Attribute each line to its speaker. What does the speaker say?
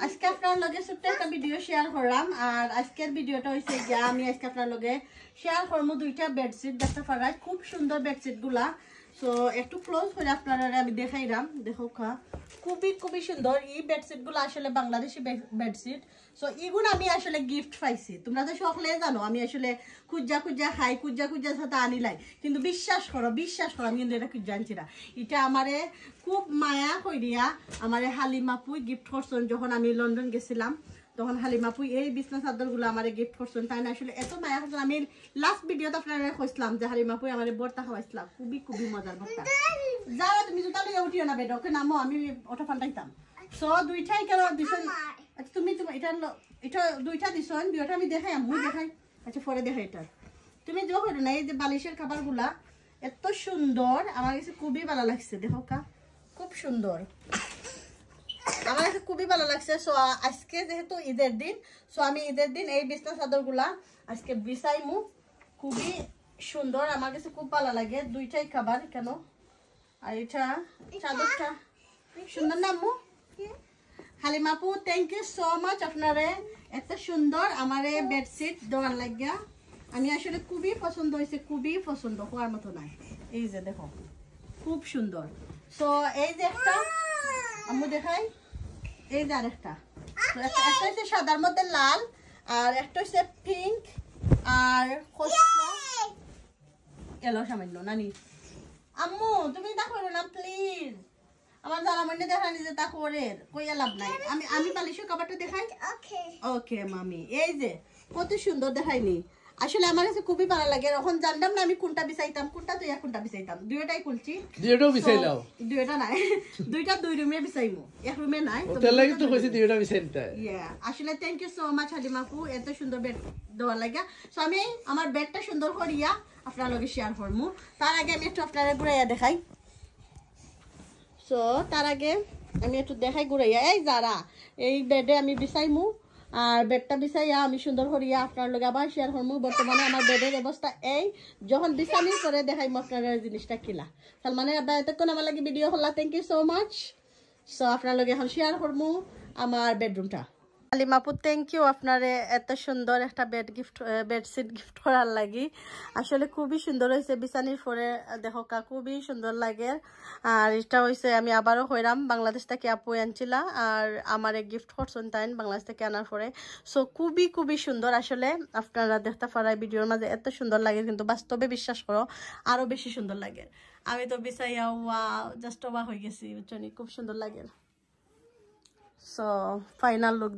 Speaker 1: আজকে আপনার লগে ছোট্ট একটা ভিডিও শেয়ার করলাম। আর আজকের ভিডিওটা হয়েছে গিয়া আমি আজকে আপনার লগে শেয়ার করবো দুইটা বেডশিট দেখতে পারাই, খুব সুন্দর বেডশিট গুলা। সো একটু ক্লোজ করে আপনারা আমি দেখাইলাম, দেখো খুবই সুন্দর। এই বেডশিট গুলো আসলে বাংলাদেশি বেডশিট। সো এগুলো আমি আসলে গিফট পাইছি। তোমরা তো সকলে জানো আমি আসলে খুঁজা খাই, খুঁজা সাথে আনিলাই, কিন্তু বিশ্বাস করো আমি কিন্তু এটা খুঁজা আনছি না। এটা আমারে খুব মায়া কইরিয়া আমারে হালিমাপুই গিফট করছেন। যখন আমি লন্ডন গেছিলাম তখন হালিমাপুই এই বিছনা চাদর গুলো আমার গিফট করছেন। তাই না আসলে এত মায়া করছেন। আমি লাস্ট ভিডিওতে আপনারা কইছিলাম যে হালিমাপুই আমার বর্তা খাওয়াইছিলাম, খুবই মজার বর্তা। যাও তুমি জুতা লইয়া উঠিও না বেড, ওকে নামো, আমি ওটা পাল্টাইতাম। সো দুইটাই কেন দিছেন তুমি? এটা দুইটা দিছেন, দুইটা আমি দেখাই, আমি দেখাই। আচ্ছা পরে দেখাই। এটা তুমি দেখো না, এই যে বালিশের খাবার গুলা এত সুন্দর, আমার কাছে খুবই ভালো লাগছে। দেখো খুব সুন্দর, আমার কাছে খুবই ভালো লাগছে। সো আজকে যেহেতু ঈদের দিন, সো আমি ঈদের দিন এই বিছনা চাদর গুলা আজকে বিছাইমু। খুবই সুন্দর, আমার কাছে খুব ভালো লাগে। দুইটাই খাবার কেন, আর এটা চাদরটা সুন্দর না আম্মু? হালিমাপু থ্যাংক ইউ সো মাচ আপনারে এত সুন্দর আমার বেডশিট দেওয়ার লাগিয়া। আমি আসলে খুবই পছন্দ হয়েছে, খুবই পছন্দ হওয়ার মতো নাই। এই যে দেখো খুব সুন্দর। সো এই যে একটা আম্মু দেখাই, এই যে আরেকটা। একটা হচ্ছে সাদার মধ্যে লাল, আর একটা হচ্ছে পিঙ্ক আর এলো সামান্য নানি। আম্মু তুমি তা করো না প্লিজ, আমার জালামান্ডে দেখানি যে তা করে কইয়া লাভ নাই। আমি বালিশের কাপড়টা দেখাই। ওকে মামি, এই যে কত সুন্দর দেখাইনি। আসলে আমার কাছে খুবই ভালো লাগে। এখন জানতাম না আমি কোনটা বিছাইতাম, কোনটা বিছাইতাম। দুইটাই খুলছি, দুইটাও বিছাইলাও। দুইটা নাই, দুইটা দুই রুমে বিছাইমু, এক রুমে নাই। ওটা লাগি তো কইছি দুইটা বিছাইতা। ইয়া আসলে থ্যাংক ইউ সো মাচ হালিমাপু এত সুন্দর বেড দেওয়ার লাগা। সো আমি আমার বেডটা সুন্দর করিয়া আপনার লগে শেয়ার করমু। তার আগে আমি একটু আপনারা ঘুরাইয়া দেখাই। সো তার আগে আমি একটু দেখাই ঘুরাইয়া, এই যারা এই বেডে আমি বিছাইমু, আর বেডটা বিছাইয়া আমি সুন্দর করিয়া আপনার লগে আবার শেয়ার করমু। বর্তমানে আমার বেডের অবস্থা এই, যখন বিছানি করে দেখাই আপনার জিনিসটা কিলা। তার মানে আবার এতক্ষণ আমার লাগে ভিডিও হলা, thank you so much. So আপনার লগে এখন শেয়ার করমু আমার বেডরুমটা। হালিমাপু থ্যাংক ইউ আপনারে এত সুন্দর একটা বেডশিট গিফট করার লাগি। আসলে খুবই সুন্দর হয়েছে, বিছানির পরে দেখো খুবই সুন্দর লাগে। আর এটা হয়েছে আমি আবারও হইলাম বাংলাদেশ থেকে আপু আনছিলা, আর আমার গিফট করছেন তাই বাংলাদেশ থেকে আনার পরে। সো খুবই সুন্দর। আসলে আপনারা দেখতে পারাই ভিডিওর মাঝে এত সুন্দর লাগে, কিন্তু বাস্তবে বিশ্বাস করো আরো বেশি সুন্দর লাগে। আমি তো বিছাইয়া জাস্ট অবাক হয়ে গেছি, বুঝছো, খুব সুন্দর লাগে। So final look